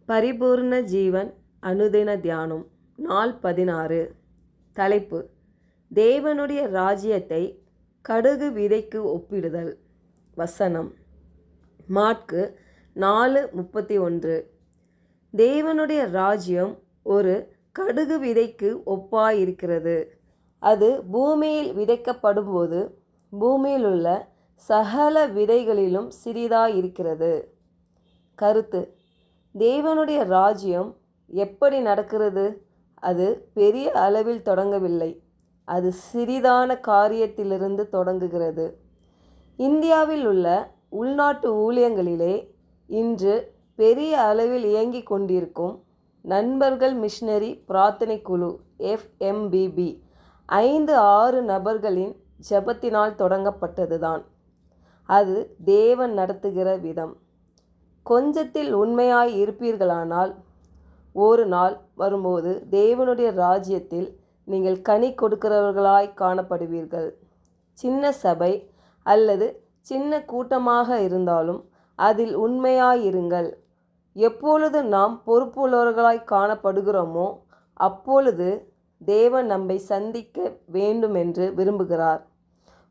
பரிபூர்ண ஜீவன் அனுதின தியானம் நாள் 16. தலைப்பு: தேவனுடைய ராஜ்யத்தை கடுகு விதைக்கு ஒப்பிடுதல். வசனம்: மாற்கு 4:31. தேவனுடைய ராஜ்யம் ஒரு கடுகு விதைக்கு ஒப்பாயிருக்கிறது. அது பூமியில் விதைக்கப்படும்போது பூமியில் உள்ள சகல விதைகளிலும் சிறிதாயிருக்கிறது. கருத்து: தேவனுடைய ராஜ்யம் எப்படி நடக்கிறது? அது பெரிய அளவில் தொடங்கவில்லை, அது சிறிதான காரியத்திலிருந்து தொடங்குகிறது. இந்தியாவில் உள்ள உள்நாட்டு ஊழியங்களிலே இன்று பெரிய அளவில் இயங்கிக் கொண்டிருக்கும் நண்பர்கள் மிஷனரி பிரார்த்தனை குழு FMBB 5-6 நபர்களின் ஜெபத்தினால் தொடங்கப்பட்டதுதான். அது தேவன் நடத்துகிற விதம். கொஞ்சத்தில் உண்மையாய் இருப்பீர்களானால் ஒரு நாள் வரும்போது தேவனுடைய ராஜ்யத்தில் நீங்கள் கனி கொடுக்கிறவர்களாய் காணப்படுவீர்கள். சின்ன சபை அல்லது சின்ன கூட்டமாக இருந்தாலும் அதில் உண்மையாயிருங்கள். எப்பொழுது நாம் பொறுப்புள்ளவர்களாய் காணப்படுகிறோமோ அப்பொழுது தேவன் நம்மை சந்திக்க வேண்டும் என்று விரும்புகிறார்.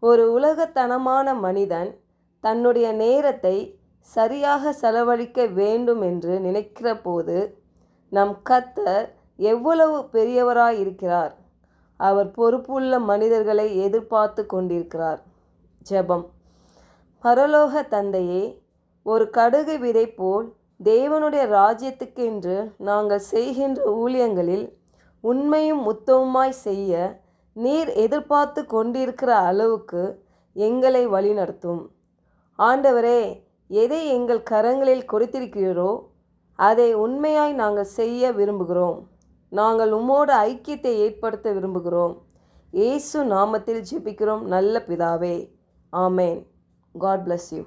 ஒரு உலகத்தனமான மனிதன் தன்னுடைய நேரத்தை சரியாக செலவழிக்க வேண்டும் என்று நினைக்கிற போது நம் கர்த்தர் எவ்வளவு பெரியவராய் இருக்கிறார். அவர் பொறுப்புள்ள மனிதர்களை எதிர்பார்த்து கொண்டிருக்கிறார். ஜெபம். பரலோக தந்தையே, ஒரு கடுகு விதை போல் தேவனுடைய ராஜ்யத்துக்கென்று நாங்கள் செய்கின்ற ஊழியங்களில் உண்மையும் உத்தமமாய் செய்ய நீர் எதிர்பார்த்து கொண்டிருக்கிற அளவுக்கு எங்களை வழிநடத்தும். ஆண்டவரே, எதை எங்கள் கரங்களில் கொடுத்திருக்கிறீரோ அதை உண்மையாய் நாங்கள் செய்ய விரும்புகிறோம். நாங்கள் உம்மோடு ஐக்கியத்தை ஏற்படுத்த விரும்புகிறோம். இயேசு நாமத்தில் ஜெபிக்கிறோம் நல்ல பிதாவே. ஆமேன். God bless you.